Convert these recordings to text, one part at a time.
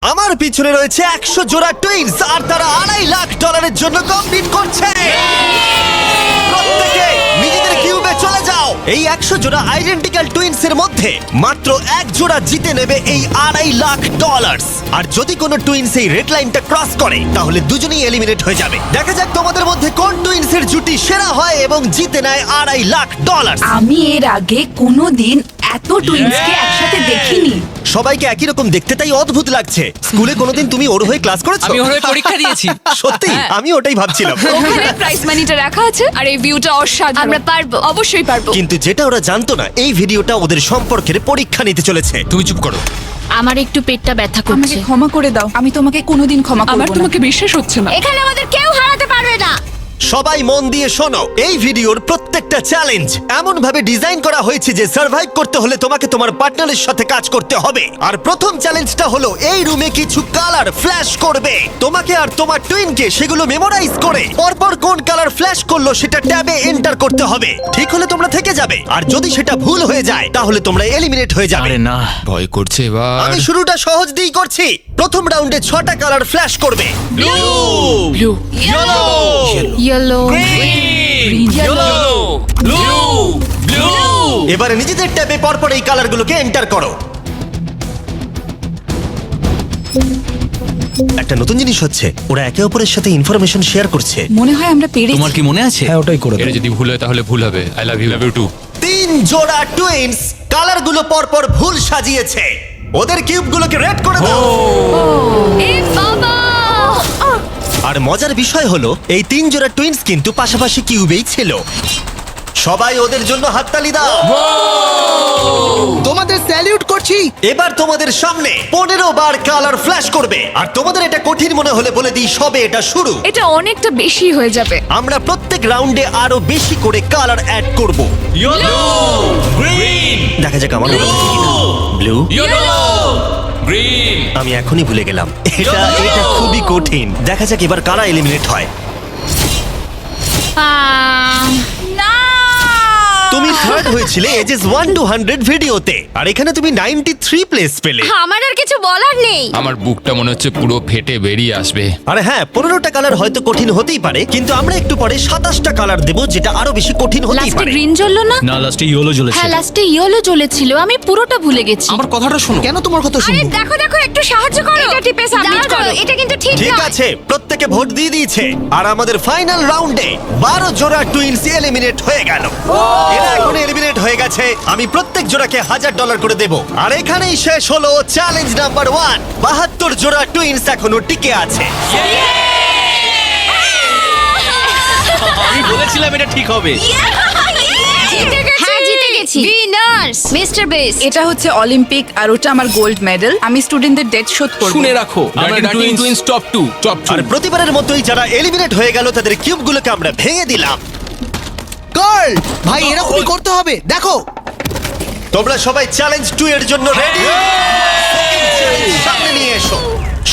আমার পিছনে রয়েছে 100 জোড়া টুইনস আর তারা $2.5 লাখ জন্য কম্পিট করছে। প্রত্যেকে নিজেদের কিউবে চলে যাও। এই 100 জোড়া আইডেন্টিক্যাল টুইনস এর মধ্যে মাত্র এক জোড়া জিতে নেবে এই $2.5 লাখ। আর যদি কোনো টুইনস এই রেড লাইনটা ক্রস করে তাহলে দুজনেই এলিমিনেট হয়ে যাবে। দেখা যাক তোমাদের মধ্যে কোন টুইনস এর জুটি সেরা হয় এবং জিতে নেয় $2.5 লাখ। আমি এর আগে কোনোদিন এত টুইন্সকে একসাথে দেখিনি। সবাইকে একই রকম দেখতে, তাই অদ্ভুত লাগছে। স্কুলে কোনোদিন তুমি ওর হয়ে ক্লাস করেছো? আমি ওর হয়ে পরীক্ষা দিয়েছি। সত্যি? আমি ওটাই ভাবছিলাম। ওখানে প্রাইস মানিটা রাখা আছে আর এই ভিউটা অসাধারণ। আমরা পারবো, অবশ্যই পারবো। কিন্তু যেটা ওরা জানতো না, এই ভিডিওটা ওদের সম্পর্কের পরীক্ষা নিতে চলেছে। তুমি চুপ করো। আমার একটু পেটটা ব্যথা আমাকে করছে। ক্ষমা করে দাও, আমি তোমাকে কোনোদিন ক্ষমা করব না। আমার তোমাকে বিশ্বাস হচ্ছে না। এখানে আমাদের কেউ হারাতে পারবে না। সবাই মন দিয়ে শোনো, এই ভিডিওর প্রত্যেকটা চ্যালেঞ্জ এমন ভাবে ডিজাইন করা হয়েছে যে সার্ভাইভ করতে হলে তোমাকে তোমার পার্টনারের সাথে কাজ করতে হবে। আর প্রথম চ্যালেঞ্জটা হলো এই রুমে কিছু কালার ফ্ল্যাশ করবে। তোমাকে আর তোমার টুইনকে সেগুলো মেমোরাইজ করে পরপর কোন কালার ফ্ল্যাশ করলো সেটা ট্যাবে এন্টার করতে হবে। ঠিক হলে তোমরা থেকে যাবে, আর যদি সেটা ভুল হয়ে যায় তাহলে তোমরা এলিমিনেট হয়ে যাবে। আরে না, ভয় করছে এবার। আমি শুরুটা সহজ দিয়েই করছি। প্রথম রাউন্ডে 6টা কালার ফ্ল্যাশ করবে। Blue, yellow, yellow, yellow, blue, blue. এবারে নিজেদের ট্যাবে পরপর এই কালারগুলোকে এন্টার করো। একটা নতুন জিনিস হচ্ছে, ওরা একে অপরের সাথে ইনফরমেশন শেয়ার করছে। মনে হয় আমরা পেরেছি। তোমার কি মনে আছে? হ্যাঁ ওটাই করে এটা দাও। যদি ভুল হয় তাহলে ভুল হবে। I love you, love you too. 3 জোড়া টুইনস কালারগুলো পরপর ভুল সাজিয়েছে। ওদের কিউবগুলোকে রেড করে দাও। এ বাবা! আর মজার বিষয় হলো এই 3 জোড়া টুইনস কিন্তু পাশাপাশি কিউবেই ছিল। সবাই ওদের জন্য হাততালি দাও। তোমাদের স্যালিউট করছি। এবার তোমাদের সামনে 15 বার কালার ফ্ল্যাশ করবে। আর তোমাদের এটা কঠিন মনে হলে বলে দিই, সবে এটা শুরু। এটা অনেকটা বেশি হয়ে যাবে। আমরা প্রত্যেক রাউন্ডে আরো বেশি করে কালার অ্যাড করব। ইয়েলো, গ্রিন, দেখা যাক আমার ব্লু। Yellow, green. আমি এখনই ভুলে গেলাম। এটা খুবই কঠিন। দেখা যাক এবার কারা এলিমিনেট হয়। না! তুমি থার্ড হয়েছিলে এজেস 1 to 100 ভিডিওতে, আর এখানে তুমি 93 প্লেস পেলে। আমার আর কিছু বলার নেই। আমার বুকটা মনে হচ্ছে পুরো ফেটে বেরিয়ে আসবে। আরে হ্যাঁ, 15টা কালার হয়তো কঠিন হতেই পারে, কিন্তু আমরা একটু পরে 27টা কালার দেব, যেটা আরো বেশি কঠিন হতেই লাস্টে পারে। গ্রিন জ্বললো না? না লাস্টে ইয়েলো জ্বলেছে। হ্যাঁ, লাস্টে ইয়েলো জ্বলেছিল। আমি পুরোটা ভুলে গেছি। আমার কথাটা শোনো। কেন তোমার কথা আরে শুনবো? দেখো দেখো, একটু সাহায্য করো। এটা টিপে সাবমিট করো। এটা কিন্তু ঠিক ঠিক নয়। আছে, প্রত্যেকে ভোট দিয়ে দিয়েছে, আর আমাদের ফাইনাল রাউন্ডে 12 জোড়া টুইনস এলিমিনেট হয়ে গেল। এরা এখন এলিমিনেট হয়ে গেছে। আমি প্রত্যেক জোড়াকে $1000 করে দেব। আর এখানেই শেষ হলো চ্যালেঞ্জ নাম্বার 1। 72 জোড়া টুইনস এখনো টিকে আছে। আমি বলেছিলাম এটা ঠিক হবে। হ্যাঁ, জিতে গেছি। Winners mister base. এটা হচ্ছে অলিম্পিক আর ওটা আমার গোল্ড মেডেল। আমি স্টুডেন্টদের ডেট শোধ করব। শুনে রাখো, আমরা টুইন্স টপ 2, টপ আর প্রতিবারের মতোই যারা এলিমিনেট হয়ে গেল তাদের কিউবগুলোকে আমরা ভেঙে দিলাম। গার্ল ভাই এরকমই করতে হবে। দেখো তোমরা সবাই চ্যালেঞ্জ 2 এর জন্য রেডি? সামনে নিয়ে এসো।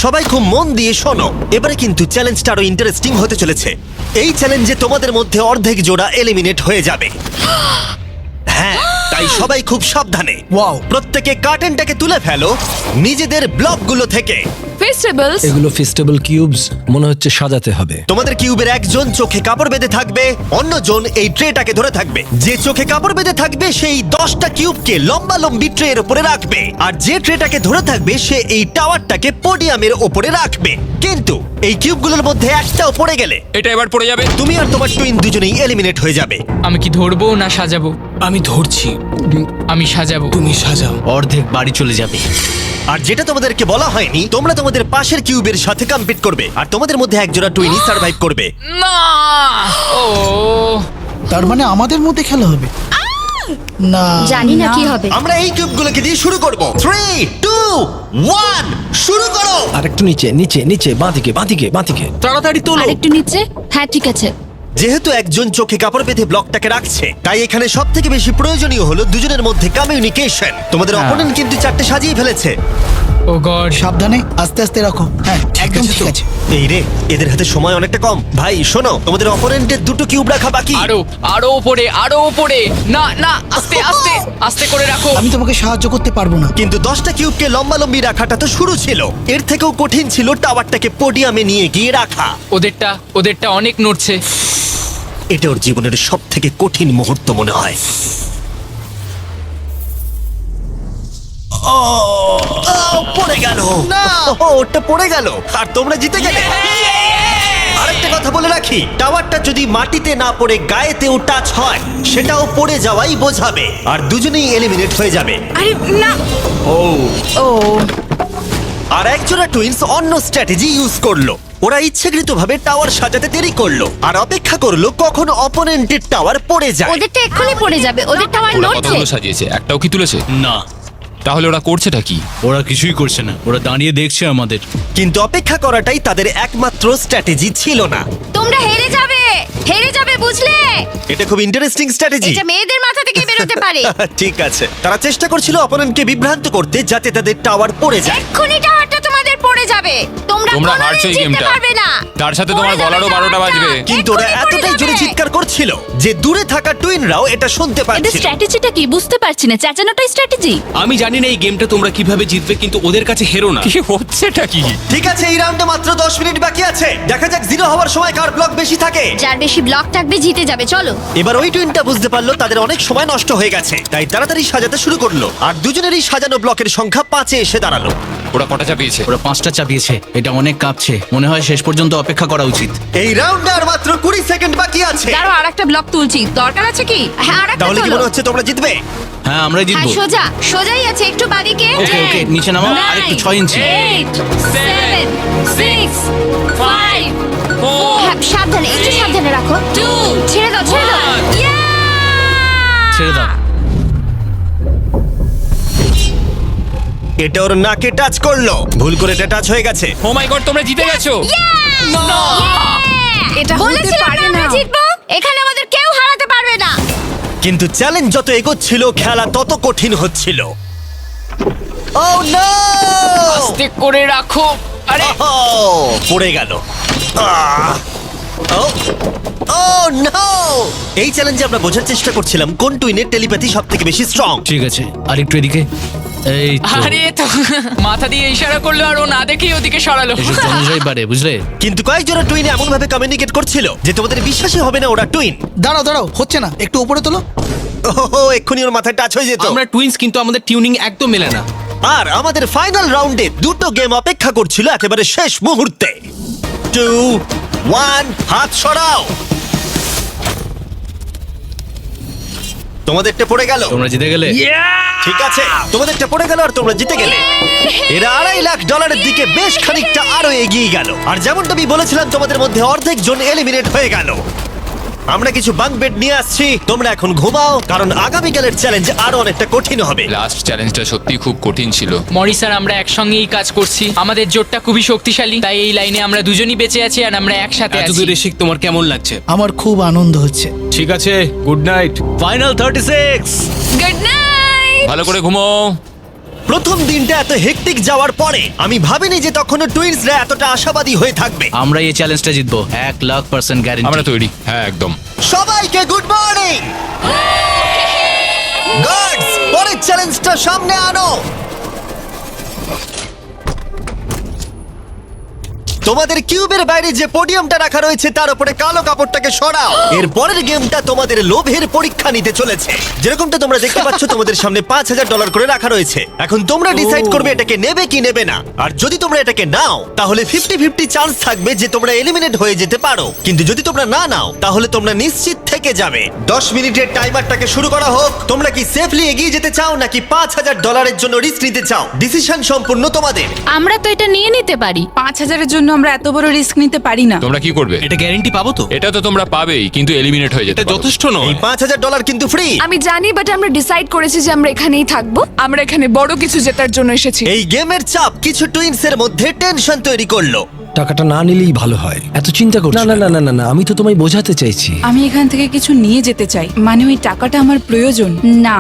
সবাই খুব মন দিয়ে শোনো, এবারে কিন্তু চ্যালেঞ্জটা আরো ইন্টারেস্টিং হতে চলেছে। এই চ্যালেঞ্জে তোমাদের মধ্যে অর্ধেক জোড়া এলিমিনেট হয়ে যাবে। হ্যাঁ, তাই সবাই খুব সাবধানে। Wow. প্রত্যেকে কার্টেনটাকে তুলে ফেলো নিজেদের ব্লকগুলো থেকে। ফেস্টিভ্যালস। এগুলো ফেস্টিভ্যাল কিউবস, মনে হচ্ছে সাজাতে হবে। তোমাদের কিউবের একজন চোখে কাপড় বেঁধে থাকবে, অন্যজন এই ট্রেটাকে ধরে থাকবে। যে চোখে কাপড় বেঁধে থাকবে সেই 10টা কিউবকে লম্বা লম্বি ট্রের উপরে রাখবে, আর যে ট্রেটাকে ধরে থাকবে সে এই টাওয়ারটাকে পোডিয়ামের উপরে রাখবে। কিন্তু এই কিউবগুলোর মধ্যে একটাও পড়ে গেলে এটা এবার পড়ে যাবে। তুমি আর তোমার টুইন দুজনেই এলিমিনেট হয়ে যাবে। আমি কি ধরবো না সাজাবো? আমি ধরছি, আমি সাজাবো। তুমি সাজাও। অর্ধেক বাড়ি চলে যাবে। আর যেটা তোমাদেরকে বলা হয়নি, তোমরা তোমাদের পাশের কিউবের সাথে কম্পিট করবে, আর তোমাদের মধ্যে একজোড়া টুইনই সার্ভাইভ করবে। না! ও তার মানে আমাদের মধ্যে খেলা হবে না। জানি না কি হবে। আমরা এই কিউবগুলোকে দিয়ে শুরু করব। 3, 2, 1 শুরু করো। আরেকটু নিচে নিচে নিচে, বাঁদিকে বাঁদিকে বাঁদিকে। তাড়াতাড়ি তোলো। আরেকটু নিচে। হ্যাঁ, ঠিক আছে। যেহেতু একজন চোখে কাপড় বেঁধে ব্লকটাকে রাখছে, তাই এখানে সব থেকে বেশি প্রয়োজনীয় হলো দুজনের মধ্যে কমিউনিকেশন। তোমাদের অপোনেন্ট কিন্তু চারটে সাজিয়ে ফেলেছে। ও গড। সাবধানে আস্তে আস্তে রাখো। হ্যাঁ একদম ঠিক আছে। এই রে, এদের হাতে সময় অনেকটা কম। ভাই শোনো, তোমাদের অপোনেন্টের দুটো কিউব রাখা বাকি। আরো উপরে, আরো উপরে। না না, আস্তে আস্তে আস্তে করে রাখো। আমি তোমাকে সাহায্য করতে পারবো না। কিন্তু 10টা কিউবকে লম্বালম্বি রাখাটা তো শুরু ছিল, এর থেকেও কঠিন ছিল টাওয়ারটাকে পোডিয়ামে নিয়ে গিয়ে রাখা। ওদেরটা অনেক নড়ছে। এটা ওর জীবনের সব থেকে কঠিন মুহূর্ত মনে হয়। পড়ে গেল। ওটা পড়ে গেল আর তোমরা জিতে গেলে। আরেকটা কথা বলে রাখি, টাওয়ারটা যদি মাটিতে না পড়ে গায়েতেও টাচ হয়, সেটাও পড়ে যাওয়াই বোঝাবে, আর দুজনেই এলিমিনেট হয়ে যাবে। আরে না, আর একজোড়া টুইনস অন্য স্ট্র্যাটেজি ইউজ করলো। ওরা ইচ্ছাকৃতভাবে টাওয়ার সাজাতে দেরি করলো আর অপেক্ষা করলো কখন অপোনেন্টের টাওয়ার পড়ে যায়। ওদেরটা এক্ষুনি পড়ে যাবে, ওদের টাওয়ার ওরা নড়ছে। কতগুলো সাজিয়েছে, একটাও কি তুলেছে? না, তাহলে ওরা করছেটা কি? ওরা কিছুই করছে না, ওরা দাঁড়িয়ে দেখছে আমাদের। কিন্তু অপেক্ষা করাটাই তাদের একমাত্র স্ট্র্যাটেজি ছিল না। তোমরা হেরে যাবে বুঝলে? এটা খুব ইন্টারেস্টিং স্ট্র্যাটেজি। এটা মেয়েদের মাথা থেকে বেরোতে পারে। ঠিক আছে, তারা চেষ্টা করছিল অপোনেন্টকে বিভ্রান্ত করতে যাতে তাদের টাওয়ার পড়ে যায়। এক্ষুনি টাওয়ারটা তোমাদের পড়ে যাবে। তোমরা তোমরা কোনোদিন হারছো এই জিততে গেমটা। পারবে না। তার সাথে তোমার পড়ে যাবে গলারও 12টা বাজবে। টাওয়ারটা। কিন্তু ওরা এক্ষুনি পড়ে এতটাই জোরে যাবে। চিৎকার করছিল যে দূরে থাকা টুইনরাও এটা শুনতে এদের পাচ্ছিল। স্ট্র্যাটেজিটা কি বুঝতে পারছি না, চেঁচানোটাই স্ট্র্যাটেজি। আমি জানি না এই গেমটা তোমরা কিভাবে জিতবে, কিন্তু ওদের কাছে হেরো না। কি হচ্ছেটা কি? ঠিক আছে, এই রাউন্ডে মাত্র 10 মিনিট বাকি আছে। দেখা যাক জিরো হওয়ার সময় কার ব্লক বেশি থাকে। যার বেশি ব্লক থাকবে জিতে যাবে। চলো। এবার ওই টুইনটা বুঝতে পারলো তাদের অনেক সময় নষ্ট হয়ে গেছে, তাই তাড়াতাড়ি সাজাতে শুরু করলো। আর দুজনেরই সাজানো ব্লকের সংখ্যা 5-এ এসে দাঁড়ালো। ওরা কটা চাপিয়েছে? ওরা 5টা চাপিয়েছে, এটা অনেক কাঁপছে। মনে হয় শেষ পর্যন্ত অপেক্ষা করা উচিত। এই রাউন্ডে আর মাত্র 20 সেকেন্ড বাকি আছে। দাঁড়াও, আরেকটা ব্লক তুলছি, দরকার আছে কি? হ্যাঁ, আরেকটা তাহলে কি তোলো। মনে হচ্ছে তোমরা জিতবে? হ্যাঁ, আমরাই হ্যাঁ, জিতবো। সোজাই আছে, একটু বাদিকে। ওকে ওকে, নিচে নামাও, আরেকটু 6 ইঞ্চি। 8 7 6 5 4 হ্যাঁ, সাবধানে, একটু সাবধানে রাখো। 2 ছেড়ে দাও। ছেড়ে দাও। এটা ওর নাকে টাচ করলো, ভুল করে এটা টাচ হয়ে গেছে। ও মাই গড, তোমরা জিতে গেছো। এটা হতে বলেছিলাম পারে না না। আমরা জিতবো। এখানে আমাদের কেউ হারাতে পারবে না। কিন্তু চ্যালেঞ্জ যত এগোচ্ছিল খেলা তত কঠিন হচ্ছিল। ও নো! আস্তে করে রাখো। আরে পড়ে গেল। এই চ্যালেঞ্জে আমরা বোঝার চেষ্টা করছিলাম কোন টুইনের টেলিপ্যাথি সবথেকে বেশি স্ট্রং। ঠিক আছে, আরেকটু এদিকে। এই তো। আরে তো মাথা দিয়ে ইশারা করলো আর ও না দেখেই ওদিকে সরালো। এসব জনজয় পারে, বুঝলে? কিন্তু কয়েকজোড়া টুইন এমন ভাবে কমিউনিকেট করছিল যে তোমাদের বিশ্বাসই হবে না ওরা টুইন। দাঁড়াও হচ্ছে না, একটু উপরে তোলো। এক্ষুনি ওর মাথায় টাচ হয়ে যেত। আমরা টুইনস, কিন্তু আমাদের টিউনিং একদম মেলে না। আর আমাদের ফাইনাল রাউন্ডে দুটো গেম অপেক্ষা করছিল একেবারে শেষ মুহূর্তে। 2 1 হাত সরাও। তোমাদেরটা পড়ে গেল। তোমরা জিতে গেলে। ঠিক আছে, তোমাদেরটা পড়ে গেল আর তোমরা জিতে গেলে। এরা $2.5 লাখ দিকে বেশ খানিকটা আরো এগিয়ে গেল। আর যেমনটা আমি বলেছিলাম, তোমাদের মধ্যে অর্ধেক জন এলিমিনেট হয়ে গেল। আমরা কিছু বাঙ্ক বেড নিয়ে আসছি, তোমরা এখন ঘুমাও, কারণ আগামীকালের চ্যালেঞ্জ আরো অনেকটা কঠিন হবে। লাস্ট চ্যালেঞ্জটা সত্যি খুব কঠিন ছিল। মরিস আর আমরা একসঙ্গেই কাজ করছি, আমাদের জোটটা খুবই শক্তিশালী, তাই এই লাইনে আমরা দুজনই বেঁচে আছি আর আমরা একসাথে এত আছি। দূরে শিখ, তোমার কেমন লাগছে? আমার খুব আনন্দ হচ্ছে। ঠিক আছে, good night. Final 36। Good night. ভালো করে ঘুমো। প্রথম দিনটা এত হেক্টিক যাওয়ার পরে আমি ভাবিনি যে তখনও টুইনসরা এতটা আশাবাদী হয়ে থাকবে। আমরা এই চ্যালেঞ্জটা জিতবো, 1,00,000% গ্যারান্টি। আমরা তৈরি। হ্যাঁ, একদম। সবাইকে গুড মর্নিং। গার্ডস, পরের চ্যালেঞ্জটা সামনে আনো। তোমাদের কিউবের বাইরে যে পোডিয়ামটা রাখা রয়েছে তার উপরে কালো কাপড়টাকে সরাও। এর পরের গেমটা তোমাদের লোভের পরীক্ষা নিতে চলেছে। যেরকমটা তোমরা দেখতে পাচ্ছ, তোমাদের সামনে $5,000 করে রাখা রয়েছে। এখন তোমরা ডিসাইড করবে এটাকে নেবে কি নেবে না। আর যদি তোমরা এটাকে নাও, তাহলে 50-50 চান্স থাকবে যে তোমরা এলিমিনেট হয়ে যেতে পারো। কিন্তু যদি তোমরা না নাও, তাহলে তোমরা নিশ্চিত থেকে যাবে। 10 মিনিটের টাইমারটাকে শুরু করা হোক। তোমরা কি সেফলি এগিয়ে যেতে চাও নাকি $5,000 জন্য রিস্ক নিতে চাও? ডিসিশন সম্পূর্ণ তোমাদের। আমরা তো এটা নিয়ে নিতে পারি। 5,000-এর জন্য আমরা এত বড় রিস্ক নিতে পারি না। তোমরা কি করবে? এটা গ্যারান্টি পাবো তো? এটা তো তোমরা পাবেই, কিন্তু এলিমিনেট হয়ে যেতে এটা পারো। যথেষ্ট এই নয়। $5,000 কিন্তু ফ্রি। আমি জানি, বাট আমরা ডিসাইড করেছি যে আমরা এখানেই থাকবো। আমরা এখানে বড় কিছু জেতার জন্য এসেছি। এই গেমের চাপ কিছু টুইনসের মধ্যে টেনশন তৈরি করলো। টাকাটা না নিলেই ভালো হয়। এত চিন্তা করছো? না না না না না না, আমি তো তোমায় বোঝাতে চাইছি। আমি এখান থেকে কিছু নিয়ে যেতে চাই, মানে ওই টাকাটা আমার প্রয়োজন। না,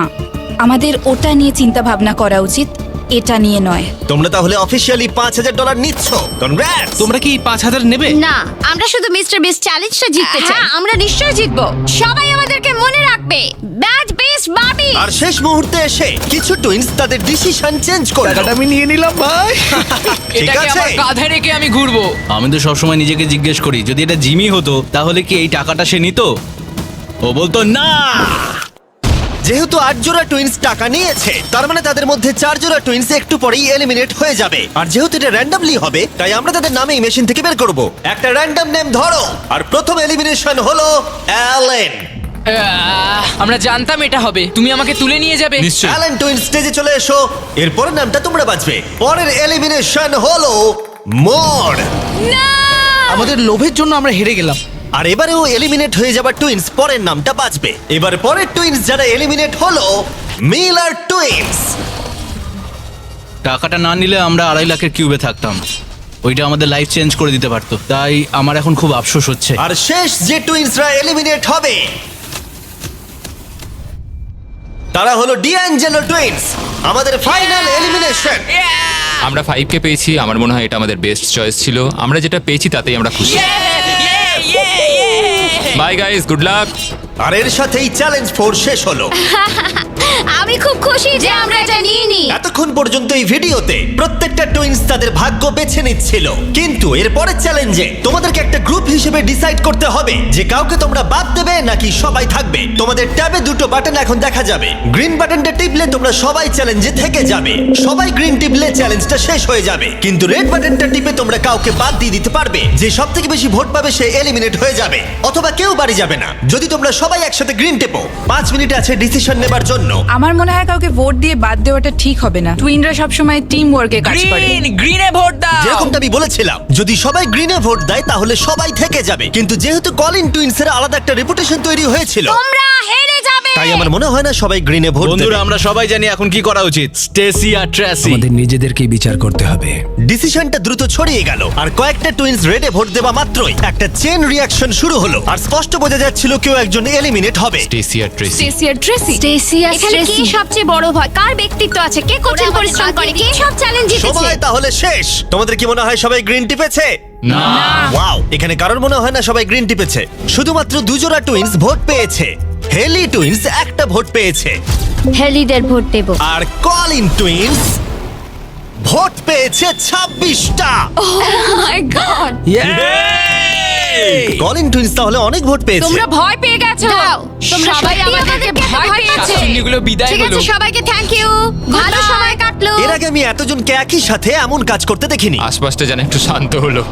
আমাদের ওটা নিয়ে চিন্তা ভাবনা করা উচিত, এটা নিয়ে নয়। তোমরা তাহলে অফিসিয়ালি $5,000 নিচ্ছ। কনগ্রাটস। তোমরা কি 5,000 নেবে? না, আমরা শুধু মিস্টার বিস্ট চ্যালেঞ্জটা জিততে চাই। আমরা নিশ্চয়ই জিতবো। সবাই আমাদেরকে মনে রাখবে। ব্যাড বেস্ট বাবি। আর শেষ মুহূর্তে এসে কিছু টুইনস তাদের ডিসিশন চেঞ্জ করলো। টাকাটা আমি নিয়ে নিলাম ভাই। ঠিক এটাকে আছে। আমার কাঁধে রেখে আমি ঘুরবো। আমি তো সবসময় নিজেকে জিজ্ঞেস করি, যদি এটা জিমি হতো তাহলে কি এই টাকাটা সে নিত? ও বলতো না। যেহেতু 8 জোড়া টুইনস টাকা নিয়েছে, তার মানে তাদের মধ্যে 4 জোড়া টুইনস একটু পরেই এলিমিনেট হয়ে যাবে। আর যেহেতু এটা র্যান্ডমলি হবে, তাই আমরা তাদের নাম এই মেশিন থেকে বের করব। একটা র্যান্ডম নেম ধরো। আর প্রথম এলিমিনেশন হলো অ্যালেন। আমরা জানতাম এটা হবে। তুমি আমাকে তুলে নিয়ে যাবে। নিশ্চয়ই। অ্যালেন টুইনস স্টেজে চলে এসো। এরপরের নামটা তোমরা বাঁচবে। পরের এলিমিনেশন হলো মোর। আমাদের লোভের জন্য আমরা হেরে গেলাম। আর এবারেও এলিমিনেট হয়ে যাবার টুইনস পরের নামটা বাঁচবে। এবার পরের টুইনস যারা এলিমিনেট হলো মিলার টুইনস। টাকাটা না নিলে আমরা 2.5 লাখের কিউবে থাকতাম। ওইটা আমাদের লাইফ চেঞ্জ করে দিতে পারতো। তাই আমার এখন খুব আফসোস হচ্ছে। আর শেষ যে টুইনসরা এলিমিনেট হবে তারা হলো ডিঅ্যাঞ্জেলো টুইনস। আমাদের ফাইনাল এলিমিনেশন। আমরা 5কে পেয়েছি, আমার মনে হয় এটা আমাদের বেস্ট চয়েস ছিল। আমরা যেটা পেয়েছি তাতেই আমরা খুশি। Bye guys, good luck. আর এর সাথেই চ্যালেঞ্জ 4 শেষ হলো। আমি খুব খুশি যে আমরা এটা নিয়ে নিই। এতক্ষণ পর্যন্ত এই ভিডিওতে প্রত্যেকটা টুইনস তাদের ভাগ্য বেছে নিচ্ছিল, কিন্তু এর পরের চ্যালেঞ্জে তোমাদেরকে একটা গ্রুপ হিসেবে ডিসাইড করতে হবে যে কাউকে তোমরা বাদ দেবে নাকি সবাই থাকবে। তোমাদের ট্যাবে দুটো বাটন এখন দেখা যাবে। গ্রিন বাটনটা টিপলে তোমরা সবাই চ্যালেঞ্জে থেকে যাবে। সবাই গ্রিন টিপলে চ্যালেঞ্জটা শেষ হয়ে যাবে। কিন্তু রেড বাটনটা টিপে তোমরা কাউকে বাদ দিয়ে দিতে পারবে। যে সবথেকে বেশি ভোট পাবে সে এলিমিনেট হয়ে যাবে, অথবা কেউ বাড়ি যাবে না। যদি তোমরা সবাই একসাথে গ্রিন টেপো, 5 মিনিট আছে ডিসিশন নেবার জন্য। আমার মনে হয় কাউকে ভোট দিয়ে বাদ দেওয়াটা ঠিক হবে না। টুইনরা সবসময় টিম ওয়ার্কে কাজ করে। গ্রিনে ভোট দাও। যেরকমটা আমি বলেছিলাম, যদি সবাই গ্রিনে ভোট দেয় তাহলে সবাই থেকে যাবে। কিন্তু যেহেতু কলিন টুইনসের আলাদা একটা রেপুটেশন তৈরি হয়েছিল, তোমরা হেরে যাবে। তাই আমার মনে হয় না সবাই গ্রিনে ভোট বন্ধুরা, দেবে। আমরা সবাই জানি এখন কি করা উচিত। স্টেসি আর ট্রেসি। আমাদের নিজেদেরকেই বিচার করতে হবে। ডিসিশনটা দ্রুত ছড়িয়ে গেল, আর কয়েকটা টুইনস রেডে ভোট দেওয়া মাত্রই একটা চেন রিয়াকশন শুরু হলো। আর স্পষ্ট বোঝা যাচ্ছিল কেউ একজন এলিমিনেট হবে। স্টেসি আর ট্রেসি। স্টেসি আর ট্রেসি। স্টেসি আর এখানে কি সবচেয়ে বড় ভয়? কার ব্যক্তিত্ব আছে? কে কঠিন পরিশ্রম করে? কে সব চ্যালেঞ্জ জিতেছে? সময় তাহলে শেষ। তোমাদের কি মনে হয় সবাই গ্রিন টিপেছে? না। ওয়াও, এখানে কারোর মনে হয় না সবাই গ্রিন টিপেছে। শুধুমাত্র 2 জোড়া টুইনস ভোট পেয়েছে। হেলি টুইনস একটা ভোট পেয়েছে, হেলিদের ভোট দেব। আর কলিন টুইনস ভোট পেয়েছে 26টা। মাই গড। কলিন টুইনস তাহলে অনেক ভোট পেয়েছে। তোমরা ভয় পেয়ে গেছো। দাও, তোমরা সবাই সত্যি আমাদেরকে ভয় পেয়েছে। শাকচুন্নিগুলো বিদায় ঠিক হলো। আছে, সবাইকে থ্যাংক ইউ। ভালো সময় কাটলো। এর আগে আমি এতজনকে একই সাথে এমন কাজ করতে দেখিনি। আশপাশটা যেন একটু শান্ত হলো।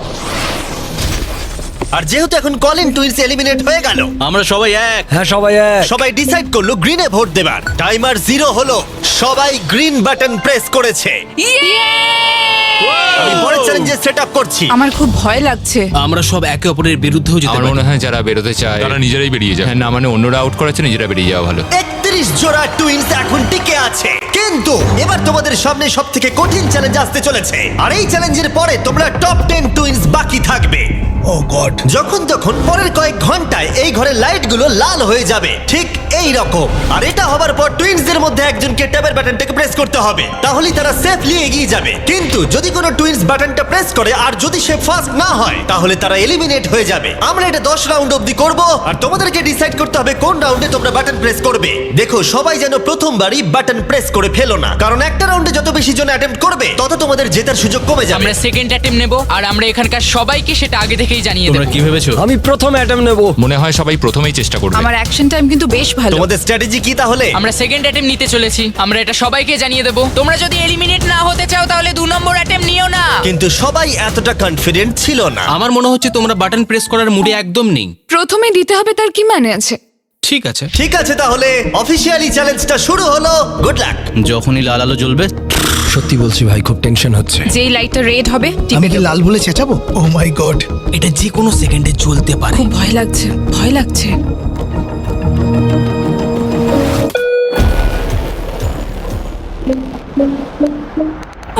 আর যেহেতু এখন কলিন টুইনস এলিমিনেট হয়ে গেল, আমরা সবাই এক। হ্যাঁ সবাই এক। সবাই ডিসাইড করলো গ্রিনে ভোট দেবার। টাইমার 0 হলো। সবাই গ্রিন বাটন প্রেস করেছে। আমি পরের চ্যালেঞ্জে সেট আপ করছি। আমার খুব ভয় লাগছে। আমরা সব একে অপরের বিরুদ্ধেও যেতে আমার পারি। মনে হয় যারা বেরোতে চায় তারা নিজেরাই বেরিয়ে যায়। হ্যাঁ, না মানে অন্যরা আউট করাচ্ছে, নিজেরা বেরিয়ে যাওয়া ভালো। 31 জোড়া টুইনস এখন টিকে আছে, কিন্তু এবার তোমাদের সামনে সবথেকে কঠিন চ্যালেঞ্জ আসতে চলেছে। আর এই চ্যালেঞ্জের পরে তোমরা টপ 10 টুইনস বাকি থাকবে। ও গড। যখন তখন পরের কয়েক ঘন্টায় এই ঘরের লাইটগুলো লাল হয়ে যাবে, ঠিক এই রকম। আর এটা হবার পর টুইনসদের মধ্যে একজনকে ট্যাবের বাটনটাকে প্রেস করতে হবে, তাহলেই তারা সেফলি এগিয়ে যাবে। কিন্তু যদি কোনো টুইনস বাটনটা প্রেস করে আর যদি সে ফার্স্ট না হয়, তাহলে তারা এলিমিনেট হয়ে যাবে। আমরা এটা 10 রাউন্ড অবধি করব, আর তোমাদেরকে ডিসাইড করতে হবে কোন রাউন্ডে তোমরা বাটন প্রেস করবে। দেখো, সবাই যেন প্রথমবারই বাটন প্রেস করে ফেলো না, কারণ একটা রাউন্ডে যত বেশি জন অ্যাটেম্প্ট করবে তত তোমাদের জেতার সুযোগ কমে যাবে। আমরা সেকেন্ড অ্যাটেম্প নেব, আর আমরা এখানকার সবাইকে সেটা আগে থেকেই জানিয়ে তোমরা দেব। কি ভেবেছো? আমি প্রথম অ্যাটেম্প নেব। মনে হয় সবাই প্রথমেই চেষ্টা করবে। আমার অ্যাকশন টাইম কিন্তু বেশ ভালো। তোমাদের স্ট্র্যাটেজি কি তাহলে? আমরা সেকেন্ড অ্যাটেম্প নিতে চলেছি। আমরা এটা সবাইকে জানিয়ে দেব। তোমরা যদি এলিমিনেট না হতে চাও তাহলে 2 নম্বর অ্যাটেম্প নিও না। কিন্তু সবাই এতটা কনফিডেন্ট ছিল না। আমার মনে হচ্ছে তোমরা বাটন প্রেস করার মুডে একদম নেই। প্রথমে দিতে হবে তার কি মানে আছে? ঠিক আছে, ঠিক আছে, তাহলে অফিসিয়ালি চ্যালেঞ্জটা শুরু হলো। Good luck. যখনই লাল আলো জ্বলবে সত্যি বলছি ভাই, খুব টেনশন হচ্ছে। যেই লাইটটা রেড হবে আমি টিপে কি দেবো। লাল বলে চেঁচাবো? ও মাই গড। এটা যে কোনো সেকেন্ডে জ্বলতে পারে। খুব ভয় লাগছে, ভয় লাগছে।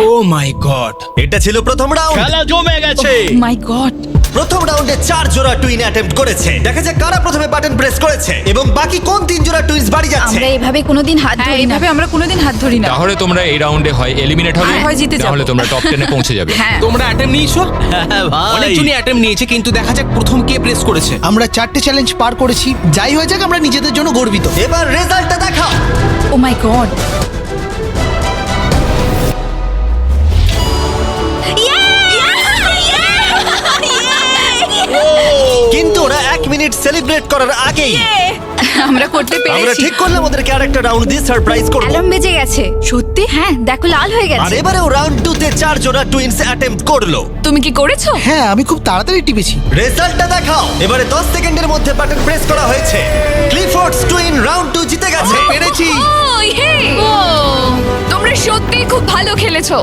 ও মাই গড, এটা ছিল প্রথম রাউন্ড। খেলা জমে গেছে। মাই গড। প্রথম রাউন্ডে 4 জোড়া টুইন অ্যাটেম্প্ট করেছে। দেখা যাক কারা প্রথমে বাটন প্রেস করেছে এবং বাকি কোন 3 জোড়া টুইনস বাড়ি যাচ্ছে। আমরা এভাবে কোনোদিন হাত হ্যাঁ, ধরি না। এইভাবে আমরা কোনোদিন হাত ধরি না। তাহলে তোমরা এই রাউন্ডে হয় এলিমিনেট হবে, হয় জিতে যাবো। তাহলে তোমরা টপ 10 এ পৌঁছে যাবে। হ্যাঁ। তোমরা অ্যাটেম্প নিয়েছো? হ্যাঁ ভাই, অনেকজনই অ্যাটেম্প নিয়েছে, কিন্তু দেখা যাক প্রথম কে প্রেস করেছে। আমরা 4টে চ্যালেঞ্জ পার করেছি, যাই হয়ে যাক আমরা নিজেদের জন্য গর্বিত। এবার রেজাল্টটা দেখাও। ও মাই গড। কিন্তু ওরা 1 মিনিট সেলিব্রেট করার আগেই আমরা করতে আমরা পেরেছি। ঠিক করলাম ওদেরকে আরেকটা রাউন্ড দিয়ে সারপ্রাইজ করব। অ্যালার্ম বেজে গেছে। সত্যি? হ্যাঁ, দেখো লাল হয়ে আর গেছে। এবারেও রাউন্ড 2 তে 4 জোড়া টুইনস অ্যাটেম্প্ট করলো। তুমি কি করেছো? হ্যাঁ, আমি খুব তাড়াতাড়ি টিপেছি। রেজাল্টটা দেখাও। এবারে 10 সেকেন্ডের মধ্যে বাটন প্রেস করা হয়েছে। ক্লিফোর্ডস টুইন রাউন্ড 2 জিতে গেছে। পেরেছি। ও হে! তোমরা সত্যি খুব ভালো খেলেছো।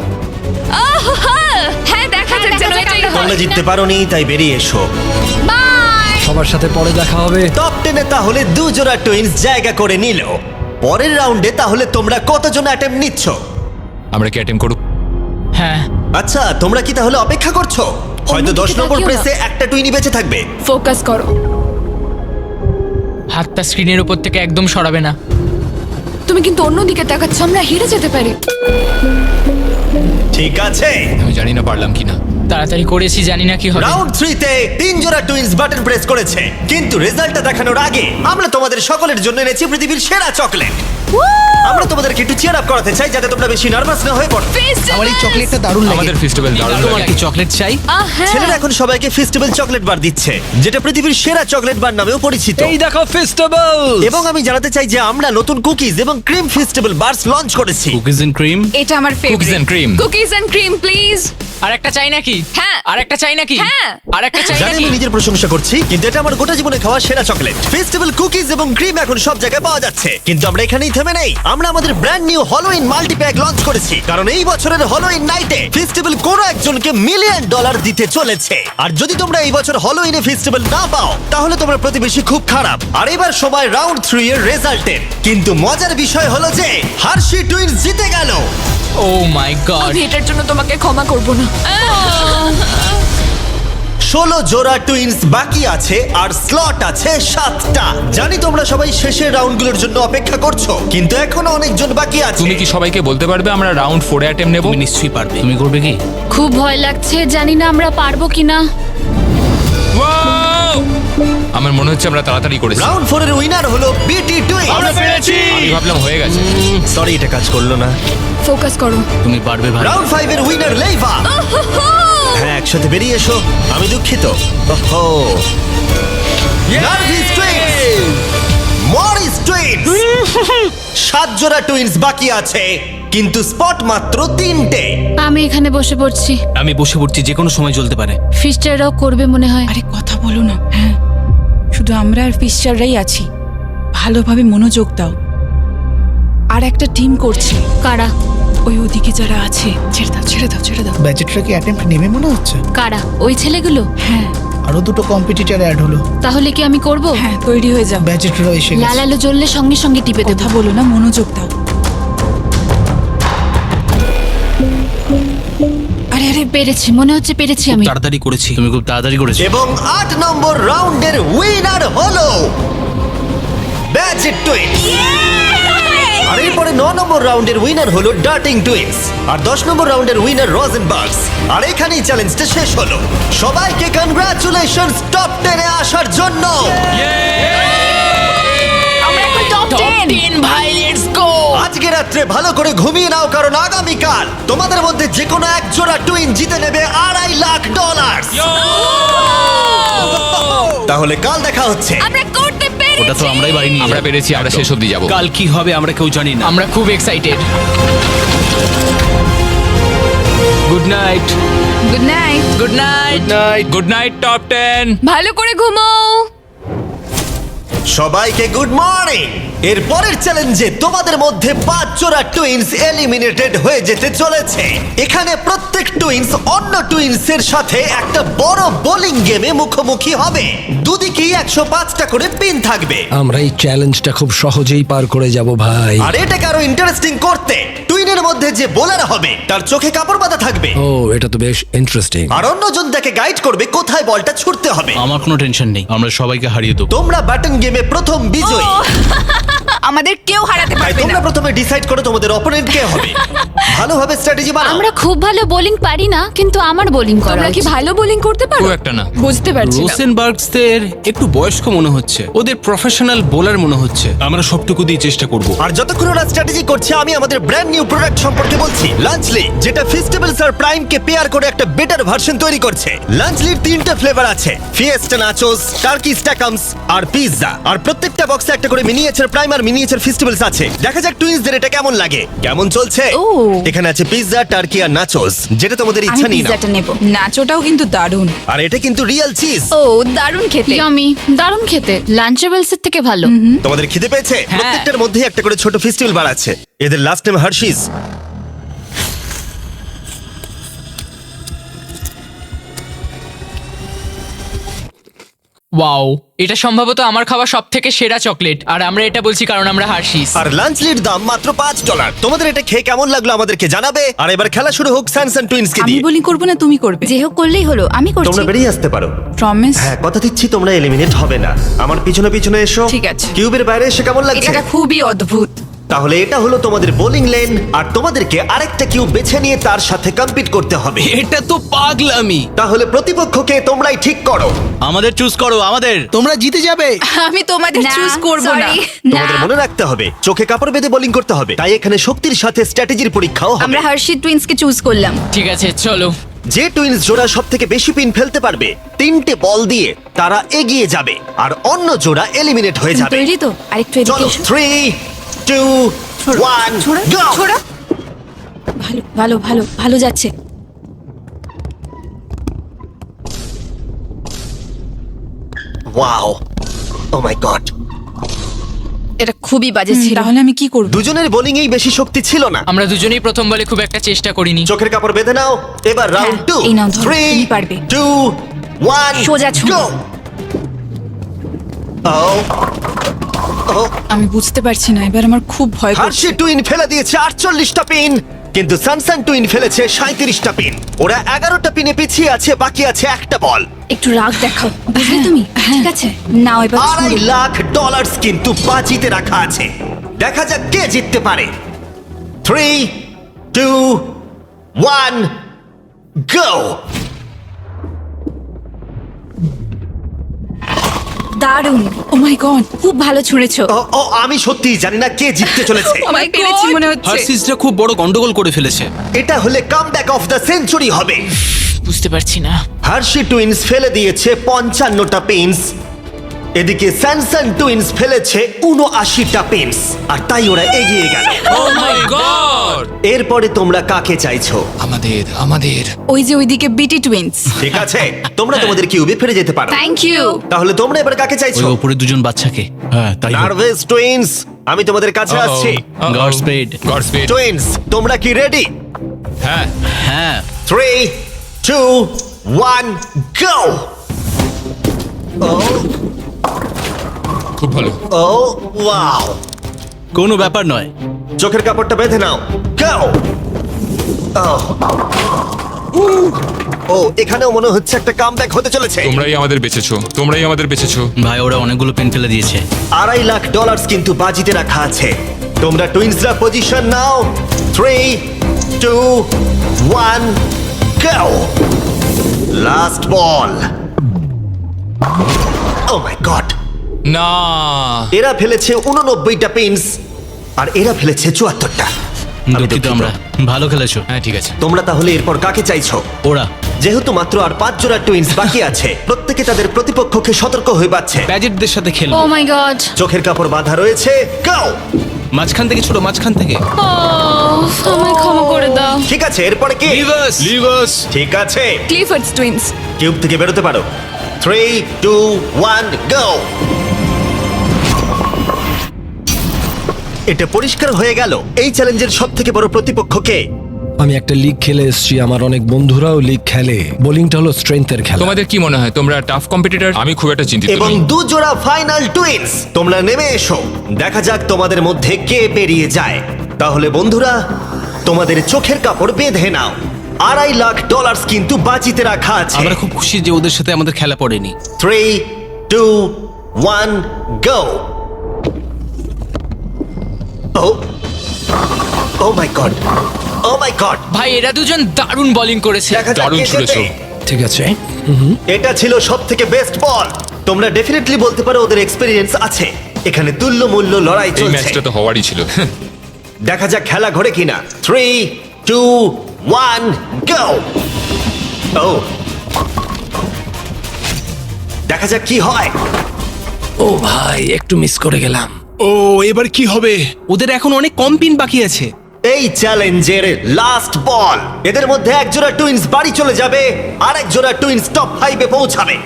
হ্যাঁ, দেখা যাক যেন এটাই হয়। তোমরা জিততে পারোনি, তাই বেরিয়ে এসো। বাই। সবার সাথে পরে দেখা হবে। টপ 10 এ তাহলে 2 জোড়া টুইনস জায়গা করে নিল। পরের রাউন্ডে তাহলে তোমরা কতজন অ্যাটেম্প্ট নিচ্ছ? আমরা কি অ্যাটেম্প করব? হ্যাঁ, আচ্ছা, তোমরা কি তাহলে অপেক্ষা করছো? হয়তো 10 অন্যদিকে নম্বর তাকিও না। প্রেসে একটা টুইনি বেঁচে থাকবে। ফোকাস করো। হাতটা স্ক্রিনের উপর থেকে একদম সরাবে না। তুমি কিন্তু অন্যদিকে তাকাচ্ছ, আমরা হেরে যেতে পারি। ঠিক আছে। আমি জানি না পারলাম কিনা। তাড়াতাড়ি করেছি, জানি না কি হবে। রাউন্ড 3 তে 3 জোড়া টুইনস বাটন প্রেস করেছে। কিন্তু রেজাল্টটা দেখানোর আগে আমরা তোমাদের সকলের জন্য এনেছি পৃথিবীর সেরা চকলেট। আমরা তোমাদেরকে একটু চিয়ার আপ করাতে চাই যাতে তোমরা বেশি নার্ভাস না হয়ে পড়ো। আমার এই চকলেটটা দারুণ লাগে। আমাদের ফেস্টিভ্যাল দারুণ তোমার লাগে। কি চকলেট চাই? ছেলেরা এখন সবাইকে ফেস্টিভ্যাল চকলেট বার দিচ্ছে, যেটা পৃথিবীর সেরা চকলেট বার নামেও পরিচিত। এই দেখো ফেস্টিভ্যাল। এবং আমি জানাতে চাই যে আমরা নতুন কুকিজ এবং ক্রিম ফেস্টিভ্যাল বার্স লঞ্চ করেছি। Cookies and cream. এটা আমার favourite. Cookies and cream. Cookies and cream please. আর একটা চাই নাকি? হ্যাঁ। আর একটা চাই নাকি? হ্যাঁ। আর একটা চাই জানি নাকি? আমি নিজের প্রশংসা করছি, কিন্তু এটা আমার গোটা জীবনে খাওয়া সেরা চকলেট। ফেস্টিভ্যাল কুকিজ এবং ক্রিম এখন সব জায়গায় পাওয়া যাচ্ছে। কিন্তু আমরা এখানেই থেমে নেই। আমরা আমাদের ব্র্যান্ড নিউ হলোউইন মাল্টিপ্যাক লঞ্চ করেছি, কারণ এই বছরের হলোউইন নাইটে ফেস্টিভ্যাল কোনো একজনকে $1 মিলিয়ন দিতে চলেছে। আর যদি তোমরা এই বছর হলোউইনে ফেস্টিভ্যাল না পাও, তাহলে তোমরা প্রতিবেশী খুব খারাপ। আর এবার সময় রাউন্ড 3 এর রেজাল্টের। কিন্তু মজার বিষয় হলো যে হার্শি টুইনস জিতে গেল। ও মাই গড। আমি এটার জন্য তোমাকে ক্ষমা করব না। 16 জোড়া টুইনস বাকি আছে আর স্লট আছে 7টা। জানি তোমরা সবাই শেষের রাউন্ডগুলোর জন্য অপেক্ষা করছো, কিন্তু এখনো অনেকজন বাকি আছে। তুমি কি সবাইকে বলতে পারবে আমরা রাউন্ড 4 এ অ্যাটেম্প নেব? তুমি নিশ্চয়ই পারবে। তুমি করবে কি? খুব ভয় লাগছে, জানি না আমরা পারবো কিনা। Wow! আমার মনে হচ্ছে আমরা তাড়াতাড়ি করেছি। রাউন্ড 4 এর উইনার হলো বিটি টুইনস। পেরেছি। আমি ভাবলাম হয়ে গেছে। সরি, এটা কাজ করলো না। ফোকাস করো। তুমি পারবে ভাই। রাউন্ড 5 এর উইনার লেইভা। হ্যাঁ, একসাথে বেরিয়ে এসো। আমি দুঃখিত। ওহো, নার্ভিস টুইনস, মরিস টুইনস। 7 জোড়া টুইনস বাকি আছে, কিন্তু স্পট মাত্র 3টে। আমি এখানে বসে পড়ছি। আমি বসে পড়ছি, যে কোনো সময় জ্বলতে পারে। ফিস্টাররাও করবে মনে হয়। আরে কথা বলো না। হ্যাঁ, শুধু আমরা আর ফিশাররাই আছি। ভালোভাবে মনোযোগ দাও। আর একটা টিম করছে। কারা? ওই ওদিকে যারা আছে। ছেড়ে দাও, ছেড়ে দাও, ছেড়ে দাও। ব্যাচেটরা কি অ্যাটেম্প্ট নেবে মনে হচ্ছে? কারা? ওই ছেলেগুলো? হ্যাঁ, আরো 2টো কম্পিটিটর অ্যাড হলো। তাহলে কি আমি করব? হ্যাঁ, তৈরি হয়ে যাও। ব্যাচেটরা এসে লাল গেছে। আলো জ্বললে সঙ্গে সঙ্গে টিপে দেবো। কথা বলো না, মনোযোগ দাও। আরে আরে পেরেছি, মনে হচ্ছে পেরেছি আমি। তাড়াতাড়ি করেছি। তুমি খুব তাড়াতাড়ি করেছো। এবং 8 নম্বর রাউন্ডের উইনার হলো ব্যাচেট টুইনস। আর এরপরে 9 নম্বর রাউন্ডের উইনার হলো ডার্টিং টুইনস। আর 10 নম্বর রাউন্ডের উইনার রোজেনবার্গস। আর এখানেই চ্যালেঞ্জটা শেষ হলো। সবাইকে কনগ্রাচুলেশনস টপ 10 এ আসার জন্য। আমরা এখন টপ 10 ভাই, লেটস গো। আজকে রাত্রে ভালো করে ঘুমিয়ে নাও, কারণ আগামীকাল তোমাদের মধ্যে যে কোনো এক জোড়া টুইন জিতে নেবে $2.5 লাখ। তাহলে কাল দেখা হচ্ছে। আমরা করতে পেরেছি। ওটা তো আমরাই বাড়ি নিয়ে আমরা যাবো। পেরেছি, আমরা শেষ অবধি যাব। কাল কি হবে আমরা কেউ জানি না। আমরা খুব excited. Good night. Good night. Good night. Good night top 10। ভালো করে ঘুমাও। সবাইকে গুড মর্নিং। এর পরের চ্যালেঞ্জে তোমাদের মধ্যে 5 জোড়া টুইনস এলিমিনেটেড হয়ে যেতে চলেছে। এখানে প্রত্যেক টুইনস অন্য টুইনসের সাথে একটা বড় বোলিং গেমে মুখোমুখি হবে। দুদিকেই 105টা করে পিন থাকবে। আমরা এই চ্যালেঞ্জটা খুব সহজেই পার করে যাব ভাই। আর এটাকে আরো ইন্টারেস্টিং করতে টুইনের মধ্যে যে বোলার হবে তার চোখে কাপড় বাঁধা থাকবে, ও এটা তো বেশ ইন্টারেস্টিং। আর অন্যজন তাকে গাইড করবে কোথায় বলটা ছুটতে হবে। আমার কোনো টেনশন নেই, আমরা সবাইকে হারিয়ে দেবো। তোমরা বাটন গেমে প্রথম বিজয়ী। আমাদের কেউ হারাতে তাই পারবে তোমরা না। প্রথমে ডিসাইড করো তোমাদের অপোনেন্ট কে হবে। ভালোভাবে স্ট্র্যাটেজি বানাও। আমরা খুব ভালো বোলিং পারি না, কিন্তু আমার বোলিং করা তোমরা কি উচিত। ভালো বোলিং করতে পারো? খুব একটা না। বুঝতে পারছি না। রোসেনবার্গসদের একটু বয়স্ক মনে হচ্ছে, ওদের প্রফেশনাল বোলার মনে হচ্ছে। আমরা সবটুকু দিয়ে চেষ্টা করব। আর যতক্ষণ ওরা স্ট্র্যাটেজি করছে আমি আমাদের ব্র্যান্ড নিউ প্রোডাক্ট সম্পর্কে বলছি, লাঞ্চলি, যেটা ফেস্টিভ্যালস আর প্রাইম কে পেয়ার করে একটা বেটার ভার্সন তৈরি করছে। লাঞ্চলির 3টা ফ্লেভার আছে, ফিয়েস্টা নাচোস, টার্কি স্ট্যাকামস আর পিৎজা। আর প্রত্যেকটা বক্সে একটা করে মিনিয়েচার প্রাইম আর মিনিয়েচার ফেস্টিভ্যালস আছে। দেখা যাক টুইনসদের এটা কেমন লাগে। কেমন চলছে? ও। এখানে আছে পিৎজা, টার্কি আর নাচোস, যেটা তোমাদের আমি ইচ্ছা নেই না। পিৎজাটা নেব। নাচোটাও কিন্তু দারুণ। আর এটা কিন্তু রিয়েল চিজ। ও দারুণ খেতে, ইয়ামি, দারুণ খেতে, লাঞ্চেবলস এর থেকে ভালো। তোমাদের খিদে পেয়েছে? প্রত্যেকটার মধ্যে একটা করে ছোট ফেস্টিভ্যাল বার আছে। এদের লাস্ট নেম হার্শিস। ওয়াও, এটা সম্ভবত আমার খাওয়া সব থেকে সেরা চকলেট, আর আমরা এটা বলছি কারণ আমরা হার্শিস। আর লাঞ্চলির দাম মাত্র $5। তোমাদের এটা খেয়ে কেমন লাগলো আমাদেরকে জানাবে। আর এবার খেলা শুরু হোক স্যানসন টুইনসকে আমি দিয়ে। বোলিং করব না তুমি করবে? যে হোক করলেই হলো, আমি করছি। তোমরা বেরিয়ে আসতে পারো। প্রমিস? হ্যাঁ, কথা দিচ্ছি তোমরা এলিমিনেট হবে না। আমার পিছনে পিছনে এসো। ঠিক আছে। কিউবের বাইরে এসে কেমন লাগছে? এটা খুবই অদ্ভুত। তাহলে এটা হলো তোমাদের বোলিং লেন, আর তোমাদেরকে আরেকটা কিউব বেছে নিয়ে তার সাথে কম্পিট করতে হবে। এটা তো পাগলামি। তাহলে প্রতিপক্ষকে তোমরাই ঠিক করো। আমাদের চুজ করো, আমাদের। তোমরা জিতে যাবে। আমি তোমাদের না, চুজ করব না। sorry, তোমাদের না। মনে রাখতে হবে চোখে কাপড় বেঁধে বোলিং করতে হবে। তাই এখানে শক্তির সাথে স্ট্র্যাটেজির পরীক্ষাও হবে। আমরা হার্শি টুইন্সকে চুজ করলাম। ঠিক আছে, চলো। যে টুইনস জোড়া সব থেকে বেশি পিন ফেলতে পারবে 3টে বল দিয়ে তারা এগিয়ে যাবে, আর অন্য জোড়া এলিমিনেট হয়ে যাবে। তৈরি তো? আরেকটু এদিকে চলো, এসো। 3, 2, 1, go! ছোড়া। ভালো ভালো ভালো ভালো যাচ্ছে। Wow! Oh my God! এটা খুবই বাজে ছিল। তাহলে আমি কি করব? দুজনের বোলিং এই বেশি শক্তি ছিল না। আমরা দুজনেই প্রথম বলে খুব একটা চেষ্টা করিনি। চোখের কাপড় বেঁধে নাও। এবার রাউন্ড 2, এই নাও ধরো, 3, তুমি পারবে। 2, 1, সোজা ছোঁড়ো। go! Oh! Oh! আমি বুঝতে পারছি না, এবার আমার খুব ভয় করছে। হার্শি টুইন ফেলে দিয়েছে 48টা পিন, কিন্তু সানসান টুইন ফেলেছে 37টা পিন। ওরা 11টা পিনে পিছিয়ে আছে, বাকি আছে একটা বল। একটু রাগ দেখাও, বুঝলে তুমি? ঠিক আছে, নাও এবার $2.5 ছোঁড়ো। লাখ কিন্তু বাজিতে রাখা আছে। দেখা যাক কে জিততে পারে। 3, 2, 1, go! দারুণ, ও মাই গড, খুব ভালো ছুঁড়েছো। ও আমি সত্যিই জানি না কে জিততে চলেছে। আমি পেরেছি মনে হচ্ছে। হার্সিসরা খুব বড় গন্ডগোল করে ফেলেছে। এটা হলে কামব্যাক অফ দ্য সেঞ্চুরি হবে। বুঝতে পারছি না। হার্শি টুইনস ফেলে দিয়েছে 55টা পিনস, এদিকে স্যানসন টুইনস ফেলেছে 79টা পিনস, আর তাই ওরা এগিয়ে গেল। ও মাই গড! এরপরে তোমরা কাকে চাইছো? আমাদের ওই যে ওইদিকে বিটি টুইন্স। ঠিক আছে, তোমরা তোমাদের কিউবে ফিরে যেতে পারো। Thank you. তাহলে তোমরা এবার কাকে ওই চাইছো? ওপরে দুজন বাচ্চাকে। হ্যাঁ, তাই হোক। নার্ভাস টুইনস, আমি তোমাদের কাছে আসছি। Godspeed. গডস্পিড। টুইনস, তোমরা কি রেডি? হ্যাঁ। হ্যাঁ। 3, 2, 1, go! খুব ভালো। ও ওয়াও! কোনো ব্যাপার নয়। চোখের কাপড়টা বেঁধে নাও। গো! ও এখানেও মনে হচ্ছে একটা কামব্যাক হতে চলেছে। তোমরাই আমাদের বেঁচেছো। ভাই, ওরা অনেকগুলো পেন ফেলে দিয়েছে। $2.5 লাখ কিন্তু বাজিতে রাখা আছে। তোমরা টুইনসরা পজিশন নাও। 3, 2, 1, go! Last ball. Oh my god! না, এরা ফেলেছে 89টা পিনস, আর এরা ফেলেছে 74টা। আমি দুঃখিত দুঃখিত। আমরা। ভালো খেলেছো। হ্যাঁ ঠিক আছে। তোমরা তাহলে এরপর কাকে চাইছো? ওরা। যেহেতু মাত্র আর 5 জোড়া টুইনস বাকি আছে, প্রত্যেকে তাদের প্রতিপক্ষকে সতর্ক হয়ে পাচ্ছে। প্যাজেটদের সাথে ও খেলবো। মাই গড। চোখের কাপড় বাঁধা রয়েছে। গো! মাঝখান থেকে ছোট, মাঝখান থেকে। আমায় ক্ষমা করে দাও। ঠিক আছে, এরপরে কি? লিভার্স। ঠিক আছে, ক্লিফোর্ডস টুইন্স। কিউব থেকে বেরোতে পারো। 3, 2, 1, go! এটা পরিষ্কার হয়ে গেল এই চ্যালেঞ্জের সব থেকে বড় প্রতিপক্ষ কে। আমি একটা লিগ খেলে এসেছি, আমার অনেক বন্ধুরাও লিগ খেলে। বোলিংটা হলো স্ট্রেংথের খেলা। তোমাদের কি মনে হয় তোমরা টাফ কম্পিটিটর? আমি খুব একটা চিন্তিত এবং নই। দু জোড়া ফাইনাল টুইন্স, তোমরা নেমে এসো, দেখা যাক তোমাদের মধ্যে কে পেরিয়ে যায়। তাহলে বন্ধুরা, তোমাদের চোখের কাপড় বেঁধে নাও। $2.5 লাখ কিন্তু বাজিতে রাখা আছে। আমরা খুব খুশি যে ওদের সাথে আমাদের খেলা পড়েনি। 3, 2, 1, go! Oh! Oh my god! Oh my god! ভাই এরা দুজন দারুণ বোলিং করেছে। দেখা যাক দারুণ কে ছুড়েছো। জেতে। ঠিক আছে, এটা ছিল সবথেকে বেস্ট বল। তোমরা ডেফিনেটলি বলতে পারো ওদের এক্সপেরিয়েন্স আছে। এখানে তুল্য মূল্য লড়াই এই চলছে। ম্যাচটা তো হওয়ারই ছিল। দেখা যাক খেলা ঘরে কিনা। 3, 2, 1, go! Oh! দেখা যাক কি হয়। ও ভাই একটু মিস করে গেলাম। ও এবার কি হবে? ওদের এখন অনেক কম পিন বাকি আছে। এই চ্যালেঞ্জের লাস্ট বল। এদের মধ্যে এক জোড়া টুইন্স বাড়ি চলে যাবে, আর এক জোড়া টুইন্স টপ 5-এ পৌঁছাবে।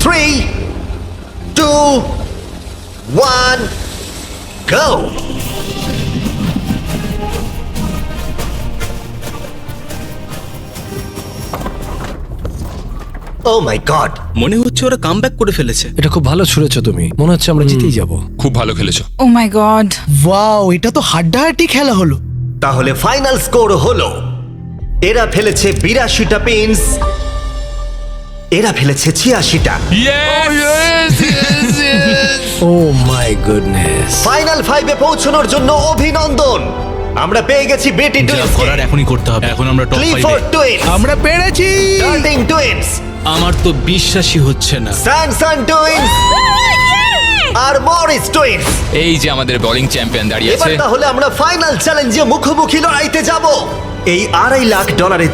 3, 2, 1, go! Oh my god! মনে হচ্ছে ওরা কামব্যাক করে ফেলেছে। এটা খুব ভালো ছুড়েছো তুমি, মনে হচ্ছে আমরা জিতেই যাব। খুব ভালো খেলেছো। ও মাই গড, ওয়াও, এটা তো হাড্ডাহাড্ডি খেলা হলো। তাহলে ফাইনাল স্কোর হলো, এরা ফেলেছে 82টা পিনস, এরা ফেলেছে 86টা। ও মাই গুডনেস। ফাইনাল 5-এ পৌঁছানোর জন্য অভিনন্দন। আমরা পেয়ে গেছি বেটি যা টুইন্স, করার এখনই করতে হবে। এখন আমরা টপ 5-এ। ক্লিফোর্ড টুইন্স, আমরা পেরেছি। ডার্লিং টুইন্স, আমার তো বিশ্বাসই হচ্ছে না। স্যানসন টুইন্স আর মরিস টুইন্স। এই যে আমাদের বোলিং চ্যাম্পিয়ন দাঁড়িয়ে এবার আছে। তাহলে আমরা ফাইনাল চ্যালেঞ্জে মুখোমুখি লড়াইতে যাব এই $2.5 লাখ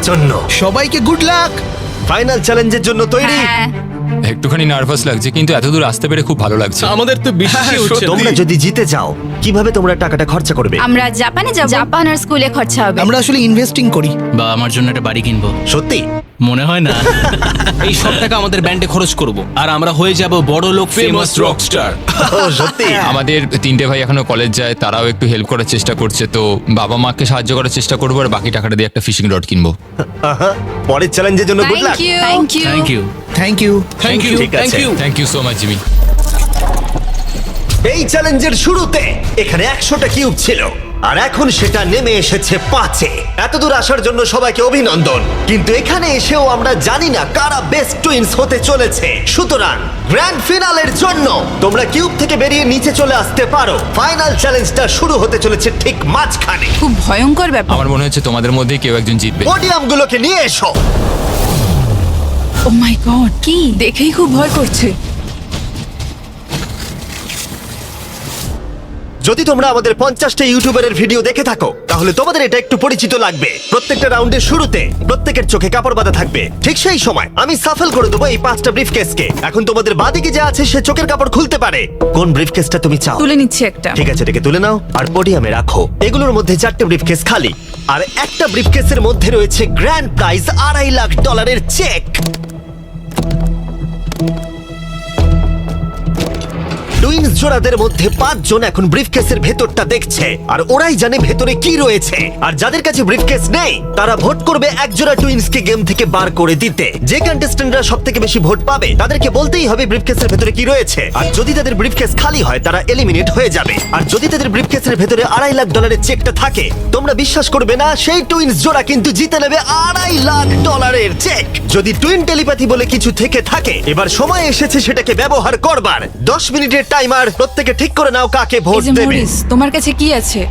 জন্য। সবাইকে গুড লাক। ফাইনাল চ্যালেঞ্জের জন্য তৈরি? হ্যাঁ। একটুখানি নার্ভাস লাগছে, কিন্তু এতদূর আসতে পেরে খুব ভালো লাগছে। আমাদের তো বিশ্বাসই হচ্ছে না। তোমরা যদি জিতে যাও, কিভাবে তোমরা টাকাটা খরচা করবে? আমরা জাপানে যাব। জাপান আর স্কুলে খরচা হবে। আমরা আসলে ইনভেস্টিং করি। বা আমার জন্য একটা বাড়ি কিনবো। সত্যি? মনে হয় না। এই সব টাকা আমাদের ব্যান্ডে খরচ করব, আর আমরা হয়ে যাব বড় লোক, ফেমাস রকস্টার। ও সত্যি? আমাদের 3টে ভাই এখনো কলেজ যায়, তারাও একটু হেল্প করার চেষ্টা করছে, তো বাবা মাকে সাহায্য করার চেষ্টা করবো, আর বাকি টাকাটা দিয়ে একটা ফিশিং রড কিনবো। আহা, পরের চ্যালেঞ্জের জন্য good luck. Thank you. Thank you. Thank you. Thank you, ঠিক আছে। Thank you. Thank you so much Jimmy. এই চ্যালেঞ্জের শুরুতে এখানে 100টা কিউব ছিল, আর এখন সেটা নেমে এসেছে 5-এ। এতদূর আসার জন্য সবাইকে অভিনন্দন। কিন্তু এখানে এসেও আমরা জানি না কারা বেস্ট টুইন্স হতে চলেছে। সুতরাং গ্র্যান্ড ফিনালের জন্য তোমরা কিউব থেকে বেরিয়ে নিচে চলে আসতে পারো। ফাইনাল চ্যালেঞ্জটা শুরু হতে চলেছে ঠিক মাঝখানে। খুব ভয়ঙ্কর ব্যাপার। আমার মনে হচ্ছে তোমাদের মধ্যে কেউ একজন জিতবে। পোডিয়ামগুলোকে নিয়ে এসো। ও মাই গড, কি দেখেই খুব ভয় করছে। যদি তোমরা আমাদের 50টা ইউটিউবারের ভিডিও দেখে থাকো, তাহলে তোমাদের এটা একটু পরিচিত লাগবে। প্রত্যেকটা রাউন্ডের শুরুতে প্রত্যেকের চোখে কাপড় বাঁধা থাকবে। ঠিক সেই সময় আমি সাফল করে দেবো এই 5টা ব্রিফকেসকে। এখন তোমাদের বাদিকে যে আছে সে চোখের কাপড় খুলতে পারে। কোন ব্রিফকেসটা তুমি চাও? তুলে নিচ্ছি একটা। ঠিক আছে, এটাকে তুলে নাও আর পোডিয়ামে রাখো। এগুলোর মধ্যে 4টে ব্রিফকেস খালি, আর একটা ব্রিফকেসের মধ্যে রয়েছে grand prize $2.5 lakh cheque. Twins জোড়াদের মধ্যে 5 জন এখন ব্রিফকেসের ভেতরটা দেখছে, আর ওরাই জানে ভেতরে কি রয়েছে। আর যাদের কাছে ব্রিফকেস নেই, তারা ভোট করবে এক জোড়া টুইন্সকে গেম থেকে বার করে দিতে। যে কন্টেস্ট্যান্টরা সবথেকে বেশি ভোট পাবে তাদেরকে বলতেই হবে ব্রিফকেসের ভেতরে কি রয়েছে। আর যদি তাদের ব্রিফকেস খালি হয়, তারা এলিমিনেট হয়ে যাবে। আর যদি তাদের ব্রিফকেসের ভেতরে $2.5 লাখ চেকটা থাকে, তোমরা বিশ্বাস করবে না, সেই টুইন্স জোড়া কিন্তু জিতে নেবে $2.5 লাখ চেক। যদি টুইন টেলিপ্যাথি বলে কিছু থেকে থাকে, এবার সময় এসেছে সেটাকে ব্যবহার করবার। 10 মিনিটের টাইমার। প্রত্যেকে ঠিক করে নাও কাকে এই ভোট যে দেবে। মরিস, তোমার কাছে কি আছে?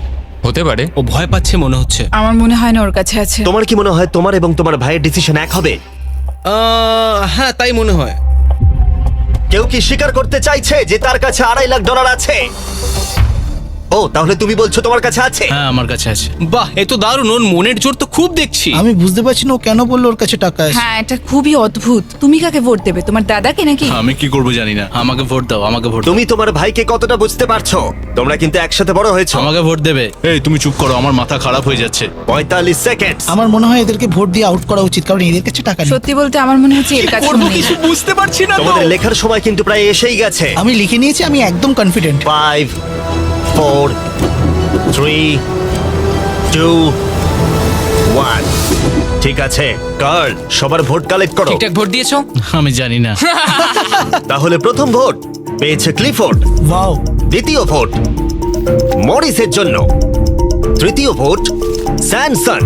হতে পারে। ও ভয় পাচ্ছে মনে হচ্ছে। আমার মনে হয় না ওর কাছে আছে। তোমার কি মনে হয় তোমার এবং তোমার ভাইয়ের ডিসিশন এক হবে? হ্যাঁ, তাই মনে হয়। কেউ কি স্বীকার করতে চাইছে যে তার কাছে $2.5 লাখ আছে? ও, তাহলে তুমি বলছো তোমার কাছে আছে? হ্যাঁ, আমার কাছে আছে। বাহ, এ তো দারুণ। ওর মনের জোর তো খুব দেখছি। আমি বুঝতে পারছি না ও কেন বললো ওর কাছে টাকা আছে। হ্যাঁ, এটা খুবই অদ্ভুত। তুমি কাকে ভোট দেবে? তোমার দাদাকে নাকি? আমি কি করবো জানি না। আমাকে ভোট দাও, আমাকে ভোট দাও। তুমি তোমার ভাইকে কতটা বুঝতে পারছো? তোমরা কিন্তু একসাথে বড় হয়েছো। আমাকে ভোট দেবে। এই তুমি চুপ করো, আমার মাথা খারাপ হয়ে যাচ্ছে। 45 সেকেন্ড। আমার মনে হয় এদেরকে ভোট দিয়ে আউট করা উচিত, কারণ এদের কাছে টাকা নেই। সত্যি বলতে আমার মনে হচ্ছে এর কাছে করবো কিছু বুঝতে পারছি না তো। তোমাদের লেখার সময় কিন্তু প্রায় এসেই গেছে। আমি লিখে নিয়েছি, আমি একদম কনফিডেন্ট। 5, 4, 3, 2, 1। ঠিক আছে কার্ল, সবার ভোট কালেক্ট করো। ঠিকঠাক ভোট দিয়েছো? আমি জানি না। তাহলে প্রথম ভোট পেয়েছে ক্লিফোর্ড, ওয়াও, দ্বিতীয় ভোট মরিসের জন্য, তৃতীয় ভোট স্যানসন।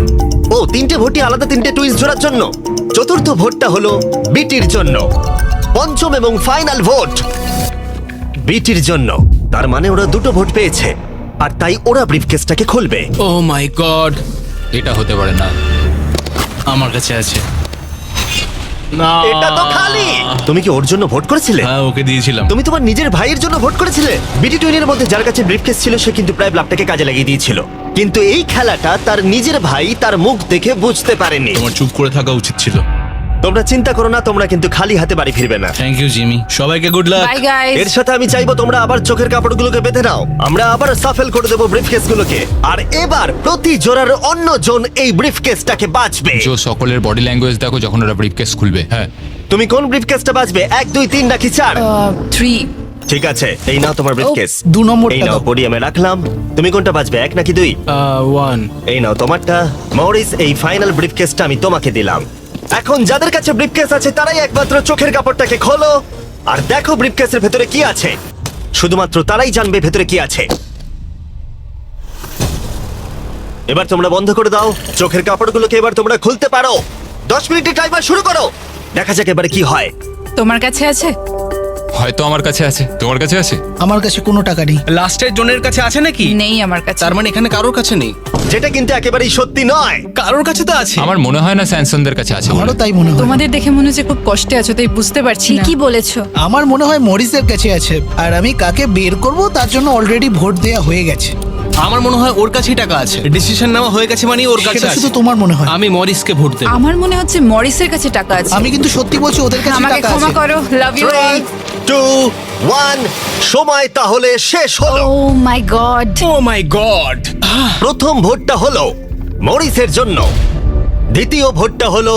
ও, তিনটে ভোটই আলাদা, তিনটে টুইস্ট জোড়ার জন্য। চতুর্থ ভোটটা হলো বিটির জন্য। পঞ্চম এবং ফাইনাল ভোট বিটির জন্য। তার মানে ওরা দুটো ভোট পেয়েছে, আর তাই ওরা ব্রিফকেসটাকে খুলবে। ও মাই গড, এটা হতে পারে না। আমার কাছে আছে। না, এটা তো খালি। তুমি কি ওর জন্য ভোট করেছিলে? হ্যাঁ, ওকে দিয়েছিলাম। তুমি তোমার নিজের ভাইয়ের জন্য ভোট করেছিলে? বিটি টুইনের মধ্যে যার কাছে ব্রিফকেস ছিল সে কিন্তু প্রায় ব্লাফটাকে কাজে লাগিয়ে দিয়েছিল, কিন্তু এই খেলাটা তার নিজের ভাই তার মুখ দেখে বুঝতে পারেনি। তোমার চুপ করে থাকা উচিত ছিল। তোমরা চিন্তা করো না, তোমরা কিন্তু খালি হাতে বাড়ি ফিরবে না। থ্যাংক ইউ জিমি, সবাইকে গুড লাক। Bye guys. এর সাথে আমি চাইবো তোমরা আবার চোখের কাপড়গুলোকে বেঁধে নাও। আমরা আবার সাফেল করে দেবো ব্রিফকেসগুলোকে, আর এবার প্রতি জোড়ার অন্য জন এই ব্রিফকেসটাকে বাঁচবে। জো, সকলের বডি ল্যাঙ্গুয়েজ দেখো যখন ওরা ব্রিফকেস খুলবে। হ্যাঁ, তুমি কোন ব্রিফকেসটা বাঁচবে? 1, 2, 3 নাকি 4? 3। ঠিক আছে, এই নাও তোমার ব্রিফকেস। 2 নম্বরটা এই নাও, দাও। পোডিয়ামে রাখলাম। তুমি কোনটা বাঁচবে, 1 নাকি 2? 1। এই নাও তোমারটা। মরিস, এই ফাইনাল ব্রিফকেসটা আমি তোমাকে দিলাম। এখন যাদের কাছে ব্রিফকেস আছে তারাই একমাত্র চোখের কাপড়টাকে খোলো আর দেখো ব্রিফকেসের ভেতরে কি আছে। শুধুমাত্র তারাই জানবে ভেতরে কি আছে। এবার তোমরা বন্ধ করে দাও চোখের কাপড়গুলোকে, এবার তোমরা খুলতে পারো। 10 মিনিটের টাইমার শুরু করো, দেখা যাক এবারে কি হয়। তোমার কাছে আছে? হয়তো আমার কাছে আছে। তোমার কাছে আছে? আমার কাছে কোনো টাকা নেই। লাস্টের জনের কাছে আছে নাকি? নেই আমার কাছে। তার মানে এখানে কারোর কাছে নেই। যেটা কিন্তু একেবারেই সত্যি নয়। কারোর কাছে তো আছে। আমার মনে হয় না স্যামসনদের কাছে আছে বলে। আমারও তাই মনে হয়। তোমাদের দেখে মনে হচ্ছে খুব কষ্টে আছো, তাই বুঝতে পারছি না। কি বলেছো? আমার মনে হয় মরিসের কাছে আছে, আর আমি কাকে বের করব তার জন্য অলরেডি ভোট দেয়া হয়ে গেছে। আমার মনে হয় ওর কাছেই টাকা আছে। ডিসিশন নেওয়া হয়ে গেছে মানে ওর কাছে সেটা আছে। শুধু তোমার মনে হয়। আমি মরিসকে ভোট দেব। আমার মনে হচ্ছে মরিসের কাছে টাকা আছে। আমি কিন্তু সত্যি বলছি, ওদের কাছে আমাকে টাকা ক্ষমা আছে। করো। Love you 3, all. 2, 1, সময় তাহলে শেষ হলো। ও my god. O my god. প্রথম ভোটটা হলো মরিসের জন্য, দ্বিতীয় ভোটটা হলো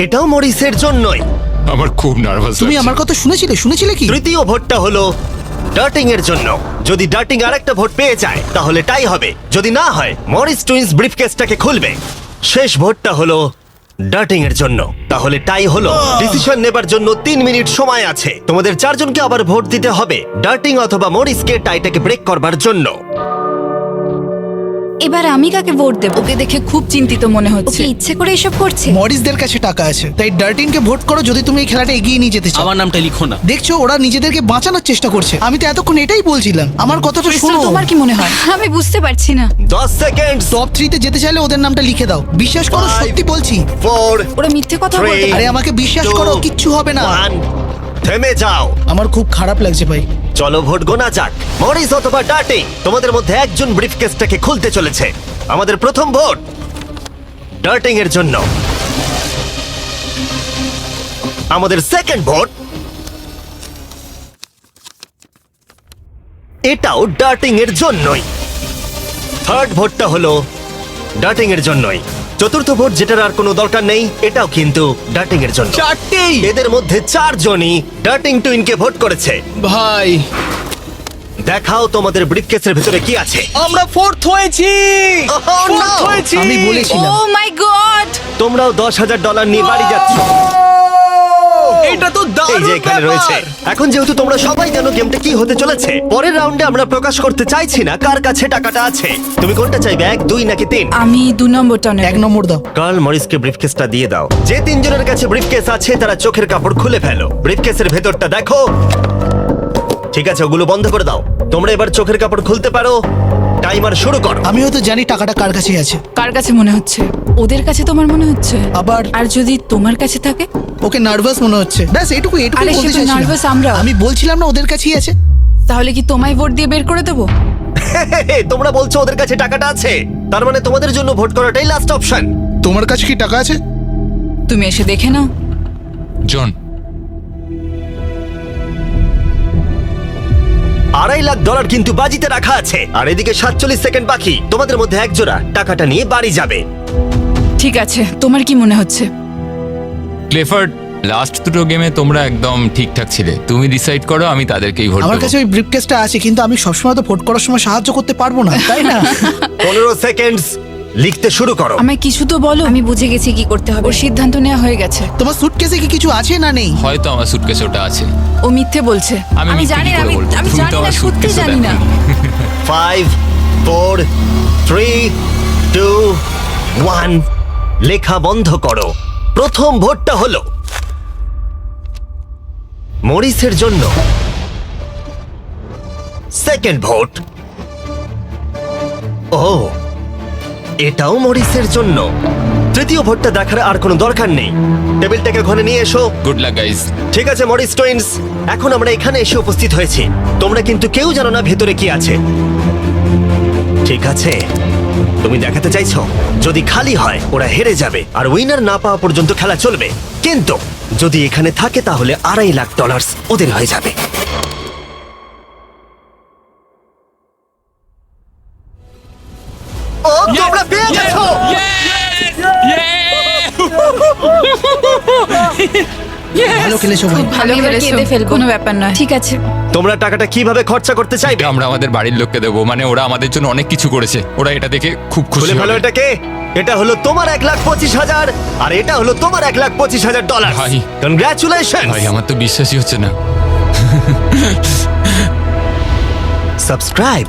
এটাও মরিসের জন্যই, আমার খুব নার্ভাস। তুমি আমার কথা শুনেছিলে কি? তৃতীয় ভোটটা হলো ডার্টিং এর জন্য। যদি ডার্টিং আরেকটা ভোট পেয়ে যায় তাহলে টাই হবে, যদি না হয় মরিস টুইন্স ব্রিফকেসটাকে খুলবে। শেষ ভোটটা হলো ডার্টিং এর জন্য, তাহলে টাই হলো। ডিসিশন নেবার জন্য 3 মিনিট সময় আছে। তোমাদের 4 জনকে আবার ভোট দিতে হবে ডার্টিং অথবা মরিসকে টাইটাকে ব্রেক করবার জন্য। এবার আমি কাকে ভোট দেব? ওকে দেখে খুব চিন্তিত মনে হচ্ছে। ওকে ইচ্ছে করে এসব করছে? মরিসদের কাছে টাকা আছে, তাই ডার্টিনকে ভোট করো যদি তুমি এই খেলাটা এগিয়ে নিয়ে যেতে চাও। আমার নামটা লিখো না। দেখছো ওরা নিজেদেরকে বাঁচানোর চেষ্টা করছে। আমি তো এতক্ষণ এটাই বলছিলাম, আমার কথাটা ক্রিস্টাল, শোনো। তোমার কি মনে হয়? আমি বুঝতে পারছি না। 10 সেকেন্ড। টপ 3-তে যেতে চাইলে ওদের নামটা লিখে দাও। বিশ্বাস করো, 5, সত্যি বলছি। 4, ওরা মিথ্যে কথা 3, বলতে পারে। আরে আমাকে বিশ্বাস করো, কিচ্ছু হবে না। 1, থেমে যাও। আমার খুব খারাপ লাগছে ভাই। চলো ভোট গোনা যাক। মরিস অথবা ডার্টিং, তোমাদের মধ্যে একজন ব্রিফকেসটাকে খুলতে চলেছে। আমাদের প্রথম ভোট ডার্টিং এর জন্য। আমাদের সেকেন্ড ভোট এটাও ডার্টিং এর জন্যই। থার্ড ভোটটা হলো ডার্টিং এর জন্যই। চতুর্থ ভোট, যেটার আর কোনো দরকার নেই, এটাও কিন্তু ডার্টিং এর জন্য। 4টেই। এদের মধ্যে 4 জনই ডার্টিং টুইনকে ভোট করেছে। ভাই, দেখাও তোমাদের ব্রিফকেসের ভেতরে কি আছে। আমরা 4th হয়েছি। Oh, no! 4th হয়েছি। আমি বলেছিলাম। ও মাই গড! তোমরাও $10,000 নিয়ে বাড়ি যাচ্ছ। এটা তো এই দারুণ যে এখানে ব্যাপার। রয়েছে। এখন যেহেতু তোমরা সবাই জানো গেমটা কি হতে চলেছে, পরের রাউন্ডে আমরা প্রকাশ করতে চাইছি না কার কাছে টাকাটা আছে। তুমি কোনটা চাইবে, 1, 2 নাকি 3? আমি 2 নম্বরটা নেব। 1 নম্বর দাও। কার্ল মরিসকে ব্রিফকেসটা দিয়ে দাও। যে 3 জনের কাছে ব্রিফকেস আছে তারা চোখের কাপড় খুলে ফেলো। ব্রিফকেসের ভেতরটা দেখো। ঠিক আছে, ওগুলো বন্ধ করে দাও। তোমরা এবার চোখের কাপড় খুলতে পারো। টাইমার শুরু করো। আমি হয়তো জানি টাকাটা কার কাছে আছে। কার কাছে মনে হচ্ছে? ওদের কাছে তোমার মনে হচ্ছে? আবার আর যদি তোমার কাছে থাকে? ওকে নার্ভাস মনে হচ্ছে। ব্যাস এইটুকু আরে বলতে সে তো চাইছিলাম। নার্ভাস আমরা। আমি বলছিলাম না ওদের কাছেই আছে। তাহলে কি তোমায় ভোট দিয়ে বের করে দেবো? তোমরা বলছো ওদের কাছে টাকাটা আছে, তার মানে তোমাদের জন্য ভোট করাটাই লাস্ট অপশন। তোমার কাছে কি টাকা আছে? তুমি এসে দেখে নাও। জন, $2.5 লাখ কিন্তু বাজিতে রাখা আছে, আর এদিকে 47 সেকেন্ড বাকি। তোমাদের মধ্যে এক জোড়া টাকাটা নিয়ে বাড়ি যাবে। ঠিক আছে, তোমার কি মনে হচ্ছে? ক্লেফার্ড, লাস্ট দুটো গেমে তোমরা একদম ঠিকঠাক ছিলে। তুমি ডিসাইড করো, আমি তাদেরকেই ভোট আমার দেবো। কাছে ওই ব্রিফকেসটা আছে, কিন্তু আমি সবসময় তো ভোট করার সময় সাহায্য করতে পারবো না, তাই না? 15 সেকেন্ডস, লিখতে শুরু করো। আমায় কিছু তো বলো। আমি বুঝে গেছি কি করতে হবে। ওর সিদ্ধান্ত নেওয়া হয়ে গেছে। তোমার সুটকেসে কি কিছু আছে না নেই? হয়তো আমার সুটকেসে ওটা আছে। ও মিথ্যে বলছে। আমি মিথ্যে জানি কি না, করে বলবো? আমি তুমি তো জানি না, আমার সত্যি suitcase-ও জানি না। দেখোনি। 5 4 3 2 1, লেখা বন্ধ করো। প্রথম ভোটটা হলো মরিসের জন্য। সেকেন্ড ভোট, ও এটাও মরিসের জন্য। তৃতীয় ভোটটা দেখার আর কোনো দরকার নেই। টেবিলটাকে ঘরে নিয়ে এসো। Good luck guys. ঠিক আছে মরিস টুইনস, এখন আমরা এখানে এসে উপস্থিত হয়েছি। তোমরা কিন্তু কেউ জানো না ভেতরে কি আছে। ঠিক আছে, তুমি দেখাতে চাইছো যদি খালি হয় ওরা হেরে যাবে আর উইনার না পাওয়া পর্যন্ত খেলা চলবে। কিন্তু যদি এখানে থাকে তাহলে $2.5 লাখ ওদের হয়ে যাবে। ও তোমরা পেয়ে গেছো। ভালো খেলেছো ভাই। ভালো আমি এবার খেলেছো, কেঁদে ফেলবো। কোনো ব্যাপার নয়। ঠিক আছে। তোমরা টাকাটা কিভাবে খরচা করতে চাইবে? এটা আমরা আমাদের বাড়ির লোককে দেবো, মানে ওরা আমাদের জন্য অনেক কিছু করেছে, ওরা এটা দেখে খুব খুশি খুলে ফেলো হবে। এটাকে। এটা হলো তোমার $1,25,000 আর এটা হলো তোমার $1,25,000। ভাই। কনগ্রাচুলেশন। ভাই আমার তো বিশ্বাসই হচ্ছে না। সাবস্ক্রাইব